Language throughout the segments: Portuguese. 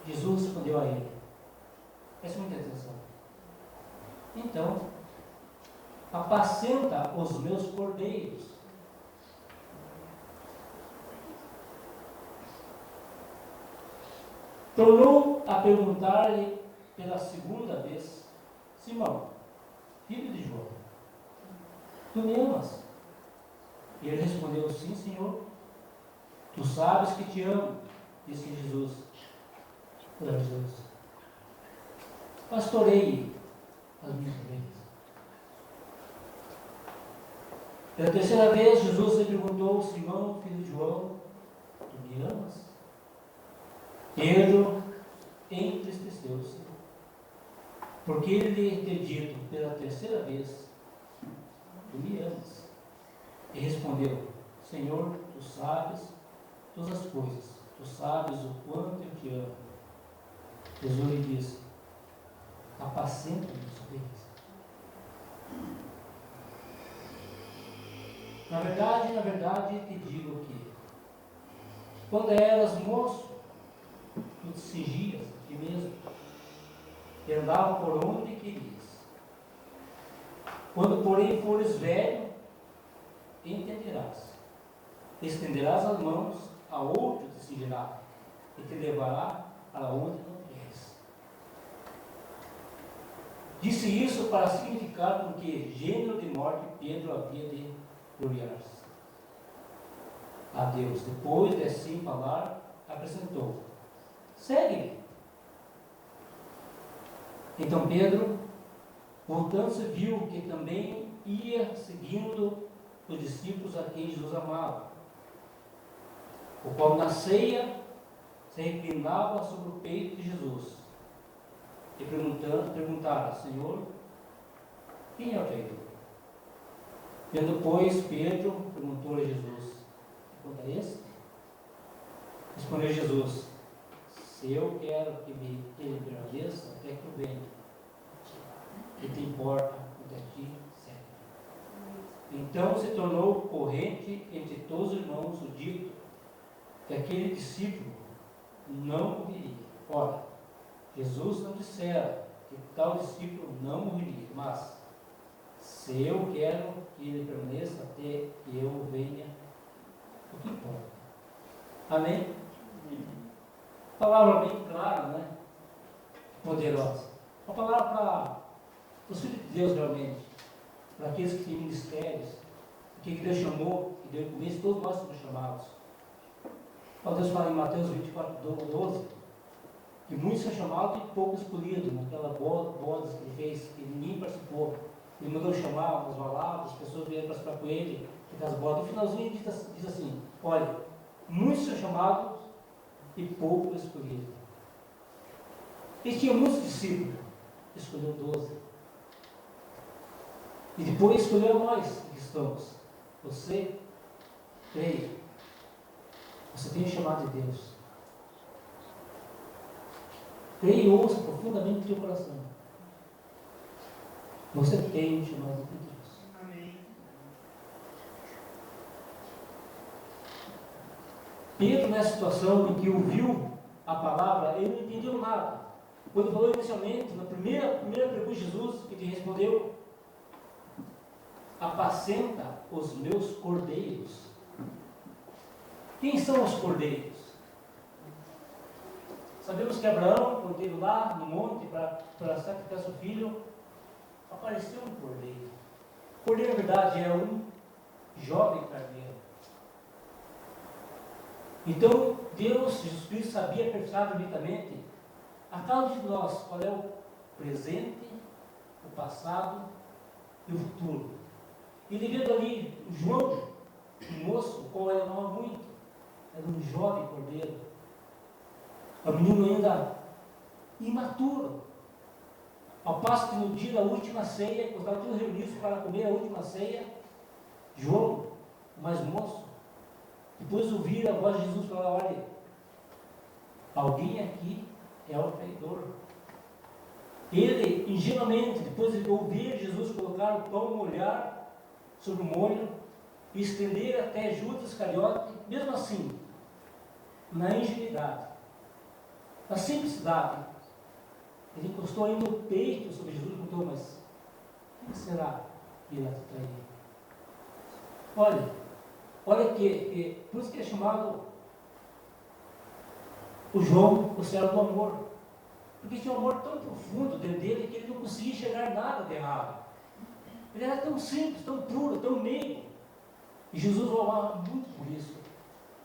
Jesus respondeu a ele. Preste muita atenção. Então, apacenta os meus cordeiros. Tornou a perguntar-lhe pela segunda vez: Simão, filho de João, tu me amas? E ele respondeu: Sim, Senhor, tu sabes que te amo. Disse Jesus para Jesus: Pastoreie as minhas ovelhas. Pela terceira vez, Jesus lhe perguntou: Simão, filho de João, tu me amas? Pedro entristeceu-se, porque ele lhe ter dito pela terceira vez: Tu me amas. E respondeu: Senhor, tu sabes todas as coisas, tu sabes o quanto eu te amo. Jesus lhe disse: Apacenta minhas ovelhas. Na verdade, te digo que, quando eras moço, tu te cingias a ti mesmo e andava por onde querias. Quando, porém, fores velho, entenderás. Estenderás as mãos, a outro te cingirá e te levará para onde não queres. Disse isso para significar com que gênero de morte Pedro havia de gloriar-se a Deus. Depois de assim falar, acrescentou: Segue-me. Então Pedro, voltando-se, viu que também ia seguindo os discípulos a quem Jesus amava, o qual na ceia se reclinava sobre o peito de Jesus, e perguntara: Senhor, quem é o traidor? Vendo, pois, Pedro, perguntou a Jesus: que conta é este? Respondeu Jesus: se eu quero que ele permaneça até que eu venha, que te importa o de ti sempre. Então se tornou corrente entre todos os irmãos o dito que aquele discípulo não morreria. Ora, Jesus não dissera que tal discípulo não morreria, mas se eu quero que ele permaneça até que eu venha, o que importa? Amém? Palavra bem clara, né? Poderosa. Uma palavra para os filhos de Deus, realmente, para aqueles que têm ministérios, que Deus chamou, que deu começo, todos nós somos chamados. Quando Deus fala em Mateus 24:12, que muitos são chamados e poucos escolhidos, naquela bodas que ele fez, que ninguém participou. Ele mandou chamar umas baladas, as pessoas vieram participar com ele, das bodas. No finalzinho diz assim: olha, muitos são chamados e poucos escolhidos. Ele tinha muitos discípulos, escolheu 12. E depois escolheu a nós, cristãos. Você, creia, você tem o chamado de Deus. Creia e ouça profundamente no teu coração. Você tem o chamado de Deus. Amém. Pedro, nessa situação em que ouviu a palavra, ele não entendeu nada. Quando falou inicialmente, na primeira pergunta de Jesus, ele respondeu: apacenta os meus cordeiros. Quem são os cordeiros? Sabemos que Abraão, quando esteve lá no monte para sacrificar seu filho, apareceu um cordeiro. O cordeiro, na verdade, é um jovem carneiro. Então, Deus, Jesus Cristo, sabia perfeitamente a cada um de nós qual é o presente, o passado e o futuro. E ele vendo ali o João, um moço, o qual ele amava muito, era um jovem cordeiro, um menino ainda imaturo. Ao passo que no dia da última ceia, quando estavam todos reunidos para comer a última ceia, João, o mais moço, depois ouvir a voz de Jesus falar: olha, alguém aqui é o traidor. Ele, ingenuamente, depois de ouvir Jesus colocar o pão molhar sobre o molho e estender até Judas Iscariote, mesmo assim, na ingenuidade, Na simplicidade, ele encostou aí no peito sobre Jesus e perguntou: mas quem será que irá te trair? Olha que por isso que é chamado o João, o servo do amor. Porque tinha um amor tão profundo dentro dele que ele não conseguia enxergar nada de errado. Ele era tão simples, tão puro, tão meigo. E Jesus o amava muito por isso.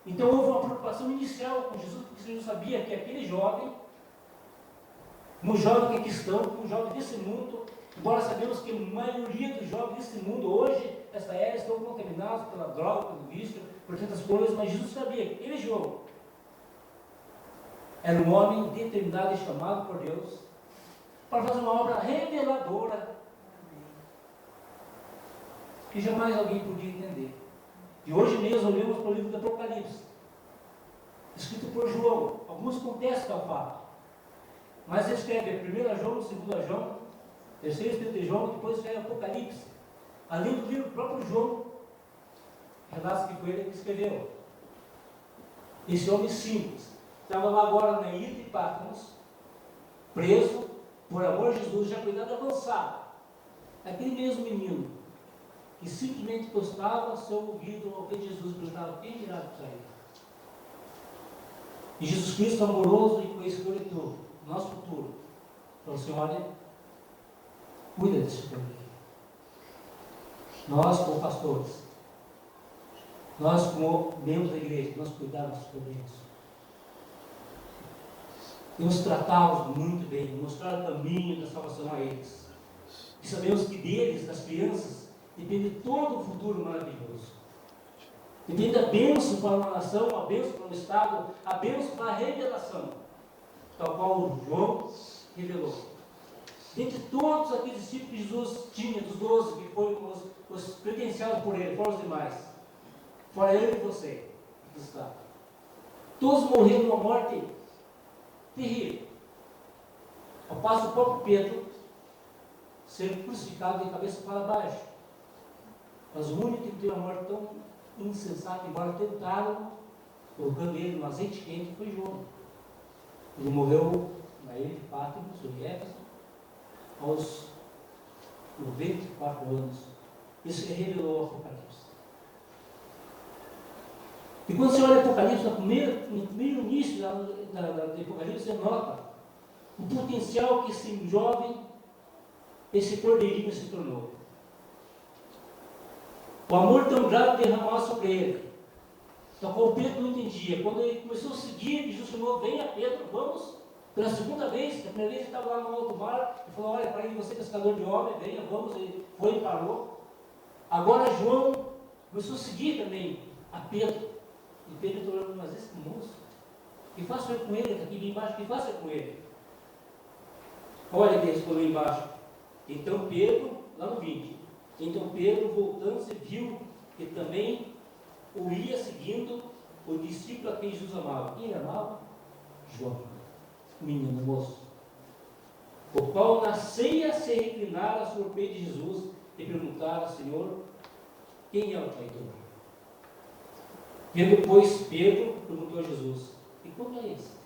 Então houve uma preocupação inicial com Jesus, porque Jesus sabia que aquele jovem, um jovem que é cristão, um jovem desse mundo, embora sabemos que a maioria dos jovens desse mundo hoje, esta era, estão contaminados pela droga, pelo vício, por tantas coisas, mas Jesus sabia que aquele jovem era um homem determinado e chamado por Deus para fazer uma obra reveladora que jamais alguém podia entender. E hoje mesmo olhamos para o livro do Apocalipse, escrito por João. Alguns contestam o fato, mas ele escreve 1 João, 2 João, 3 escrito de João, depois escreve Apocalipse. Além do livro, o próprio João relata que foi ele que escreveu. Esse homem simples estava lá agora na ilha de Patmos, preso, por amor de Jesus, já com idade avançada. Aquele mesmo menino que simplesmente encostava seu ouvido ao pé de Jesus e perguntava: quem irá te trair? E Jesus Cristo, amoroso e conhecedor de tudo, nosso futuro, falou assim: olha, cuida desse povo. Nós, como pastores, nós, como membros da igreja, nós cuidamos dos problemas. Temos que tratá-los muito bem, mostrar o caminho da salvação a eles. E sabemos que deles, das crianças, depende todo o futuro maravilhoso. Depende da bênção para uma nação, a bênção para um estado, a bênção para a revelação, tal qual o João revelou. Dentre todos aqueles discípulos que Jesus tinha, dos 12, que foram os credenciados por ele, fora os demais, fora eu e você, que está. Todos morreram uma morte terrível. Ao passo do próprio Pedro ser crucificado de cabeça para baixo. Mas o único que teve uma morte tão insensata, embora tentaram, colocando ele no azeite quente, foi João. Ele morreu na ilha de Patmos, em Éfeso, aos 94 anos. Isso que revelou o Apocalipse. E quando você olha o Apocalipse, no primeiro início do Apocalipse, você nota o potencial que esse jovem, esse cordeirinho se tornou. O amor tão grande derramado sobre ele. Então, como Pedro não entendia, quando ele começou a seguir, Jesus chamou: venha Pedro, vamos. Pela segunda vez, a primeira vez ele estava lá no alto mar, e falou: olha, para ele, você pescador de homem, venha, vamos. Ele foi e parou. Agora João começou a seguir também a Pedro. E Pedro está olhando: mas esse moço, que faço eu com ele? Está aqui bem embaixo, que faço eu com ele? Olha que ele respondeu embaixo. Então Pedro, lá no 20, então Pedro, voltando-se, viu que também o ia seguindo o discípulo a quem Jesus amava. Quem ele amava? João, o menino moço, o qual na ceia se reclinara sobre o peito de Jesus e perguntara: Senhor, quem é o traidor? Vendo, pois, Pedro, perguntou a Jesus: e como é esse?